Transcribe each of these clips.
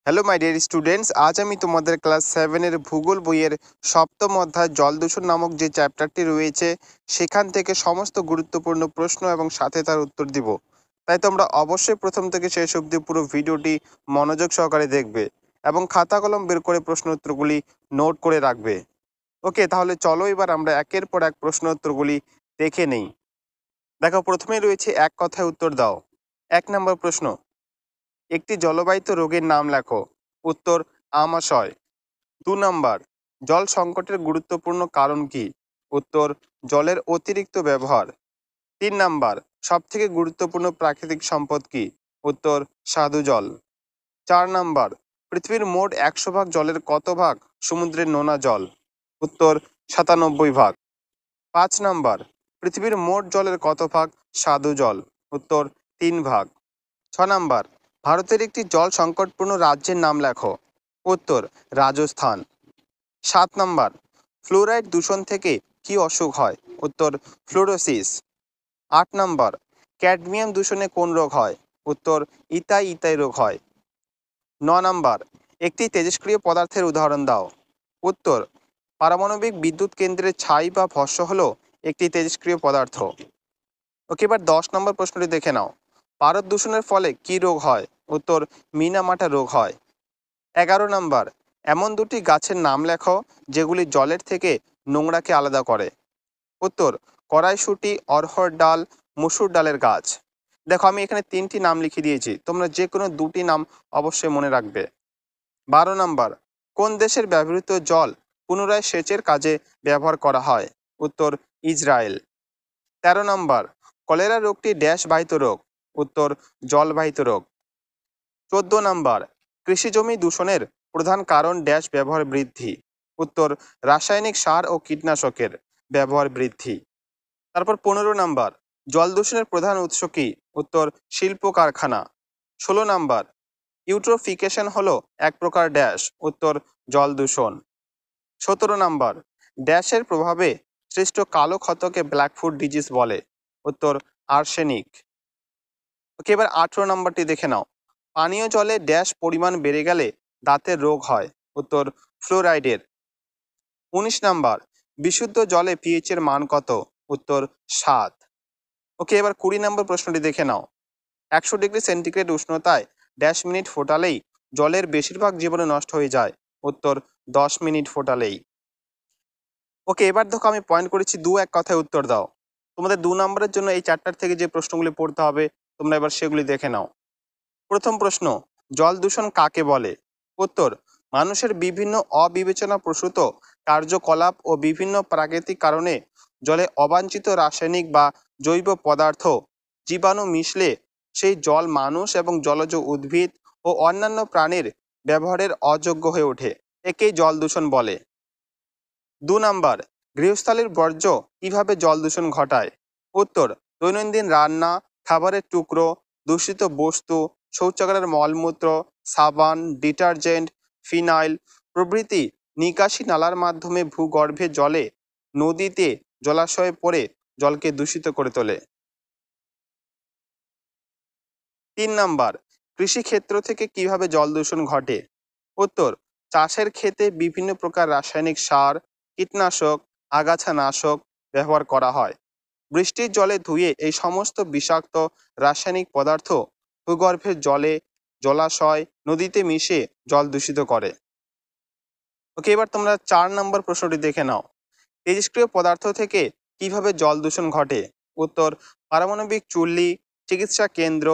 Hello my dear students, আজ আমি তোমাদের ক্লাস 7-এর ভূগোল বইয়ের সপ্তম অধ্যায় জল দূষণ নামক যে চ্যাপ্টারটি রয়েছে সেখান থেকে সমস্ত গুরুত্বপূর্ণ প্রশ্ন এবং সাথে তার উত্তর দিব। তাই তোমরা অবশ্যই প্রথম থেকে শেষ অবধি পুরো ভিডিওটি মনোযোগ সহকারে দেখবে এবং খাতা কলম বের করে প্রশ্ন উত্তরগুলি নোট করে রাখবে। ওকে, তাহলে চলো এবার আমরা একের পর এক প্রশ্ন উত্তরগুলি দেখে নেই। দেখো, প্রথমেই রয়েছে এক কথায় উত্তর দাও। 1 নম্বর প্রশ্ন, একটি জলবাহিত রোগের নাম লেখো। উত্তর, আমাশয়। 2 নম্বর, জল সংকটের গুরুত্বপূর্ণ কারণ কি? উত্তর, জলের অতিরিক্ত ব্যবহার। 3 নম্বর, সবথেকে গুরুত্বপূর্ণ প্রাকৃতিক সম্পদ কি? উত্তর, স্বাদু জল। 4 নম্বর, পৃথিবীর মোট 100 ভাগ জলের কত ভাগ সমুদ্রের নোনা জল? উত্তর, 97 ভাগ। 5 নম্বর, পৃথিবীর মোট জলের কত ভাগ স্বাদু জল? উত্তর, 3 ভাগ। 6 নম্বর, ভারতের একটি জল সংকটপূর্ণ রাজ্যের নাম লেখো। উত্তর, রাজস্থান। 7 নম্বর, ফ্লোরাইড দূষণ থেকে কি অসুখ হয়? উত্তর, ফ্লোরোসিস। 8 নম্বর, ক্যাডমিয়াম দূষণে কোন রোগ হয়? উত্তর, ইতাই ইতাই রোগ হয়। 9 নম্বর, একটি তেজস্ক্রিয় পদার্থের উদাহরণ দাও। উত্তর, পারমাণবিক বিদ্যুৎ কেন্দ্রের ছাই বা ভস্ম হলো একটি তেজস্ক্রিয় পদার্থ। ওকে, এবার 10 নম্বর প্রশ্নটি দেখে নাও। পারদ দূষণের ফলে কি রোগ হয়? উত্তর, মিনামাটা রোগ হয়। 11 নম্বর, এমন দুটি গাছের নাম লেখো যেগুলি জলের থেকে নোংরাকে আলাদা করে। উত্তর, কড়াইশুঁটি, অড়হর ডাল, মসুর ডালের গাছ। দেখো, আমি এখানে 3টি নাম লিখে দিয়েছি, তোমরা যে কোনো 2টি নাম অবশ্যই মনে রাখবে। 12 নম্বর, কোন দেশের ব্যবহৃত জল পুনরায় সেচের কাজে ব্যবহার করা হয়? উত্তর, ইসরায়েল। 13 নম্বর, কলেরা রোগটি ড্যাশ বাহিত রোগ? উত্তর, জলবাহিত রোগ। 14 নম্বর, কৃষিজমি দূষণের প্রধান কারণ ড্যাশ ব্যবহার বৃদ্ধি? উত্তর, রাসায়নিক সার ও কীটনাশকের ব্যবহার বৃদ্ধি। তারপর 15 নম্বর, জল দূষণের প্রধান উৎস কি? উত্তর, শিল্প কারখানা। 16 নম্বর, ইউট্রোফিকেশন হলো এক প্রকার ড্যাশ? উত্তর, জল দূষণ। 17 নম্বর, ড্যাশের প্রভাবে সৃষ্ট কালো ক্ষতকে ব্ল্যাকফুট ডিজিজ বলে? উত্তর, আর্সেনিক। ওকে, এবার 18 নম্বরটি দেখে নাও। পানীয় জলে ড্যাশ পরিমাণ বেড়ে গেলে দাঁতের রোগ হয়? উত্তর, ফ্লোরাইডের। 19 নম্বর, বিশুদ্ধ জলে পিএইচ এর মান কত? উত্তর, 7। ওকে, এবার 20 নম্বর প্রশ্নটি দেখে নাও। 100 ডিগ্রি সেন্টিগ্রেড উষ্ণতায় ড্যাশ মিনিট ফোটালেই জলের বেশিরভাগ জীবাণু নষ্ট হয়ে যায়? উত্তর, 10 মিনিট ফোটালেই। ওকে, এবার দেখো আমি পয়েন্ট করেছি, 2-1 কথায় উত্তর দাও। তোমাদের 2 নম্বরের জন্য এই চ্যাপ্টার থেকে যে প্রশ্নগুলি পড়তে হবে তোমরা এবার সেগুলি দেখে নাও। প্রথম প্রশ্ন, জল দূষণ কাকে বলে? উত্তর, মানুষের বিভিন্ন অবিবেচনা প্রসূত কার্যকলাপ ও বিভিন্ন প্রাকৃতিক কারণে জলে অবাঞ্ছিত রাসায়নিক বা জৈব পদার্থ, জীবাণু মিশলে সেই জল মানুষ এবং জলজ উদ্ভিদ ও অন্যান্য প্রাণীর ব্যবহারের অযোগ্য হয়ে ওঠে। একেই জল দূষণ বলে। 2 নম্বর, গৃহস্থালির বর্জ্য কিভাবে জল দূষণ ঘটায়? উত্তর, দৈনন্দিন রান্না, খাবারের টুকরো, দূষিত বস্তু, শৌচাগারের মলমূত্র, সাবান, ডিটারজেন্ট, ফিনাইল প্রভৃতি নিকাশি নালার মাধ্যমে ভূগর্ভে জলে, নদীতে, জলাশয়ে পড়ে জলকে দূষিত করে তোলে। 3 নম্বর, কৃষিক্ষেত্র থেকে কিভাবে জল দূষণ ঘটে? উত্তর, চাষের ক্ষেতে বিভিন্ন প্রকার রাসায়নিক সার, কীটনাশক, আগাছানাশক ব্যবহার করা হয়। বৃষ্টির জলে ধুয়ে এই সমস্ত বিষাক্ত রাসায়নিক পদার্থ ভূগর্ভের জলে, জলাশয়, নদীতে মিশে জল দূষিত করে। ওকে, এবার তোমরা 4 নম্বর প্রশ্নটি দেখে নাও। তেজস্ক্রিয় পদার্থ থেকে কিভাবে জল দূষণ ঘটে? উত্তর, পারমাণবিক চুল্লি, চিকিৎসা কেন্দ্র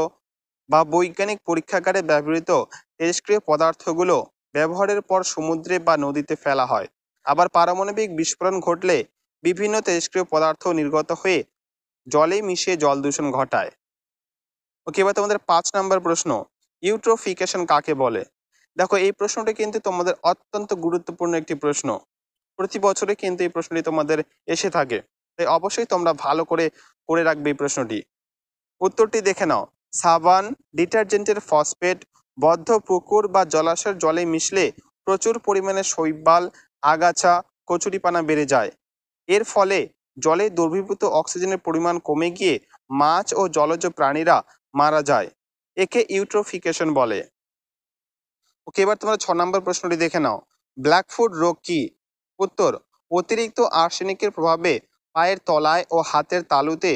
বা বৈজ্ঞানিক পরীক্ষাগারে ব্যবহৃত তেজস্ক্রিয় পদার্থগুলো ব্যবহারের পর সমুদ্রে বা নদীতে ফেলা হয়। আবার পারমাণবিক বিস্ফোরণ ঘটলে বিভিন্ন তেজস্ক্রিয় পদার্থ নির্গত হয়ে জলে মিশে জল দূষণ ঘটায়। ওকে, এবার তোমাদের 5 নম্বর প্রশ্ন, ইউট্রোফিকেশন কাকে বলে? দেখো, এই প্রশ্নটি কিন্তু তোমাদের অত্যন্ত গুরুত্বপূর্ণ একটি প্রশ্ন। প্রতি বছরে কিন্তু এই প্রশ্নটি তোমাদের এসে থাকে, তাই অবশ্যই তোমরা ভালো করে করে রাখবে এই প্রশ্নটি। উত্তরটি দেখে নাও। সাবান, ডিটারজেন্টের ফসফেট বদ্ধ পুকুর বা জলাশয়ের জলে মিশলে প্রচুর পরিমাণে শৈবাল, আগাছা, কচুরিপানা বেড়ে যায়। এর ফলে জলে দ্রবীভূত অক্সিজেনের পরিমাণ কমে গিয়ে মাছ ও জলজ প্রাণীরা মারা যায়। একে ইউট্রোফিকেশন বলে। ওকে, এবার তোমরা 6 নম্বর প্রশ্নটি দেখে নাও। ব্ল্যাকফুট রোগ কি? উত্তর, অতিরিক্ত আর্সেনিকের প্রভাবে পায়ের তলায় ও হাতের তালুতে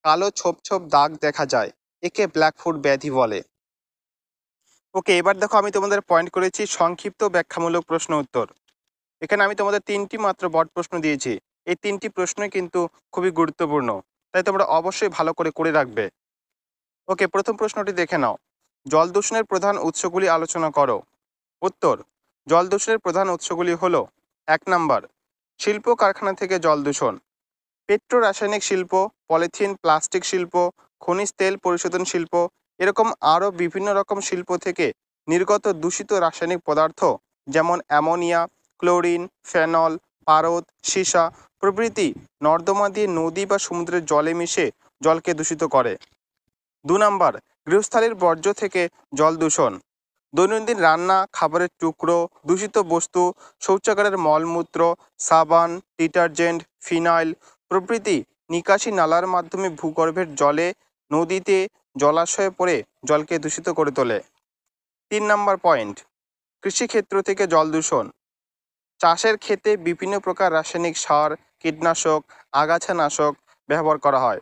কালো ছোপ ছোপ দাগ দেখা যায়, একে ব্ল্যাকফুট ব্যাধি বলে। ওকে, এবার দেখো আমি তোমাদের পয়েন্ট করেছি সংক্ষিপ্ত ব্যাখ্যামূলক প্রশ্ন উত্তর। এখানে আমি তোমাদের 3টি মাত্র বড় প্রশ্ন দিয়েছি। এই 3টি প্রশ্নই কিন্তু খুবই গুরুত্বপূর্ণ, তাই তোমরা অবশ্যই ভালো করে রাখবে। ওকে, প্রথম প্রশ্নটি দেখে নাও। জল দূষণের প্রধান উৎসগুলি আলোচনা করো। উত্তর, জল দূষণের প্রধান উৎসগুলি হলো: 1 নাম্বার, শিল্প কারখানা থেকে জল দূষণ, পেট্রো রাসায়নিক শিল্প, পলিথিন প্লাস্টিক শিল্প, খনিজ তেল পরিশোধন শিল্প, এরকম আরও বিভিন্ন রকম শিল্প থেকে নির্গত দূষিত রাসায়নিক পদার্থ যেমন অ্যামোনিয়া, ক্লোরিন, ফেনল, পারদ, সীসা প্রভৃতি নর্দমা দিয়ে নদী বা সমুদ্রের জলে মিশে জলকে দূষিত করে। 2 নাম্বার, গৃহস্থালির বর্জ্য থেকে জল দূষণ, দৈনন্দিন রান্না, খাবারের টুকরো, দূষিত বস্তু, শৌচাগারের মলমূত্র, সাবান, ডিটারজেন্ট, ফিনাইল প্রভৃতি নিকাশি নালার মাধ্যমে ভূগর্ভের জলে, নদীতে, জলাশয়ে পড়ে জলকে দূষিত করে তোলে। 3 নাম্বার পয়েন্ট, কৃষিক্ষেত্র থেকে জল দূষণ, চাষের ক্ষেতে বিভিন্ন প্রকার রাসায়নিক সার, কীটনাশক, আগাছানাশক ব্যবহার করা হয়।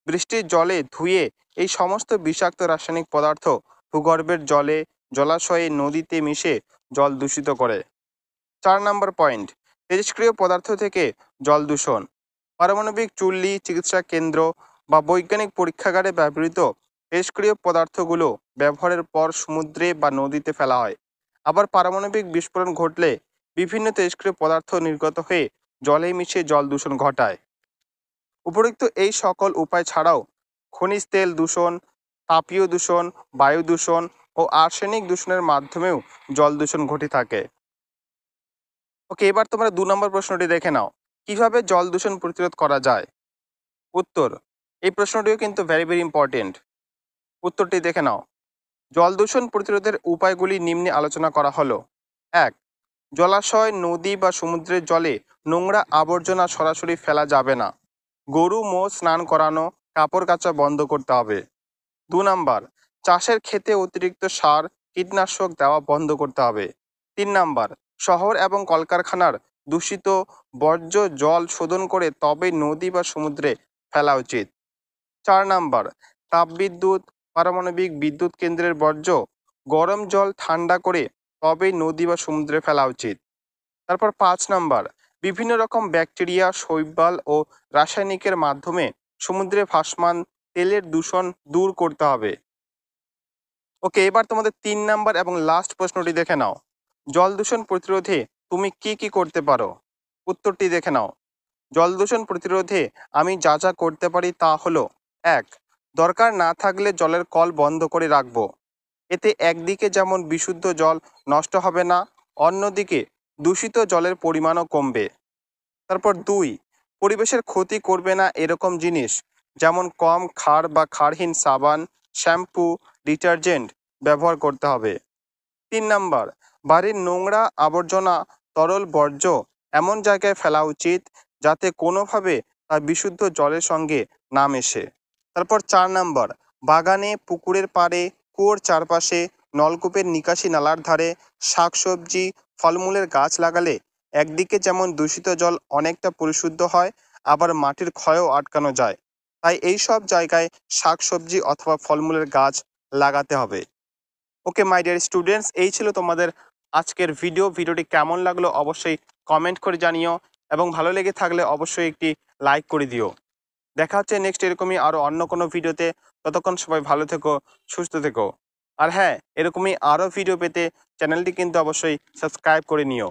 বৃষ্টির জলে ধুয়ে এই সমস্ত বিষাক্ত রাসায়নিক পদার্থ ভূগর্ভের জলে, জলাশয়ে, নদীতে মিশে জল দূষিত করে। 4 নম্বর পয়েন্ট, তেজস্ক্রিয় পদার্থ থেকে জল দূষণ, পারমাণবিক চুল্লি, চিকিৎসা কেন্দ্র বা বৈজ্ঞানিক পরীক্ষাগারে ব্যবহৃত তেজস্ক্রিয় পদার্থগুলো ব্যবহারের পর সমুদ্রে বা নদীতে ফেলা হয়। আবার পারমাণবিক বিস্ফোরণ ঘটলে বিভিন্ন তেজস্ক্রিয় পদার্থ নির্গত হয়ে জলে মিশে জল দূষণ ঘটায়। উপরোক্ত এই সকল উপায় ছাড়াও খনিজ তেল দূষণ, তাপীয় দূষণ, বায়ু দূষণ ও আর্সেনিক দূষণের মাধ্যমেও জল দূষণ ঘটে থাকে। ওকে, এবার তোমরা 2 নম্বর প্রশ্নটি দেখে নাও। কিভাবে জল দূষণ প্রতিরোধ করা যায়? উত্তর, এই প্রশ্নটিও কিন্তু ভেরি ইম্পর্টেন্ট। উত্তরটি দেখে নাও। জল দূষণ প্রতিরোধের উপায়গুলি নিম্নে আলোচনা করা হলো। 1, জলাশয়, নদী বা সমুদ্রের জলে নোংরা আবর্জনা সরাসরি ফেলা যাবে না। গরু মোষ স্নান করানো, কাপড় কাচা বন্ধ করতে হবে। 2 নাম্বার, চাষের ক্ষেতে অতিরিক্ত সার, কীটনাশক দেওয়া বন্ধ করতে হবে। 3 নাম্বার, শহর এবং কলকারখানার দূষিত বর্জ্য জল শোধন করে তবে নদী বা সমুদ্রে ফেলা উচিত। 4 নাম্বার, তাপবিদ্যুৎ, পারমাণবিক বিদ্যুৎ কেন্দ্রের বর্জ্য গরম জল ঠান্ডা করে তবেই নদী বা সমুদ্রে ফেলা উচিত। তারপর 5 নাম্বার, বিভিন্ন রকম ব্যাকটেরিয়া, শৈবাল ও রাসায়নিকের মাধ্যমে সমুদ্রে ভাসমান তেলের দূষণ দূর করতে হবে। ওকে, এবার তোমাদের 3 নাম্বার এবং লাস্ট প্রশ্নটি দেখে নাও। জল দূষণ প্রতিরোধে তুমি কি করতে পারো? উত্তরটি দেখে নাও। জল দূষণ প্রতিরোধে আমি যা করতে পারি তা হলো: 1, দরকার না থাকলে জলের কল বন্ধ করে রাখবো। এতে একদিকে যেমন বিশুদ্ধ জল নষ্ট হবে না, অন্যদিকে দূষিত জলের পরিমাণও কমবে। তারপর 2, পরিবেশের ক্ষতি করবে না এরকম জিনিস যেমন কম ক্ষার বা ক্ষারহীন সাবান, শ্যাম্পু, ডিটারজেন্ট ব্যবহার করতে হবে। 3 নাম্বার, বাড়ির নোংরা আবর্জনা, তরল বর্জ্য এমন জায়গায় ফেলা উচিত যাতে কোনোভাবে তা বিশুদ্ধ জলের সঙ্গে না মেশে। তারপর 4 নাম্বার, বাগানে, পুকুরের পাড়ে, কুয়োর চারপাশে, নলকূপের নিকাশি নালার ধারে শাকসবজি, ফলমূলের গাছ লাগালে একদিকে যেমন দূষিত জল অনেকটা পরিশুদ্ধ হয়, আবার মাটির ক্ষয়ও আটকানো যায়। তাই এই সব জায়গায় শাকসবজি অথবা ফলমূলের গাছ লাগাতে হবে। ওকে মাই ডিয়ার স্টুডেন্টস, এই ছিল তোমাদের আজকের ভিডিওটি কেমন লাগলো অবশ্যই কমেন্ট করে জানিও এবং ভালো লেগে থাকলে অবশ্যই একটি লাইক করে দিও। দেখা হচ্ছে নেক্সট এরকমই আরও অন্য কোনো ভিডিওতে। ততক্ষণ সবাই ভালো থেকো, সুস্থ থেকো। আর হ্যাঁ, এরকমই আরও ভিডিও পেতে চ্যানেলটি কিন্তু অবশ্যই সাবস্ক্রাইব করে নিও।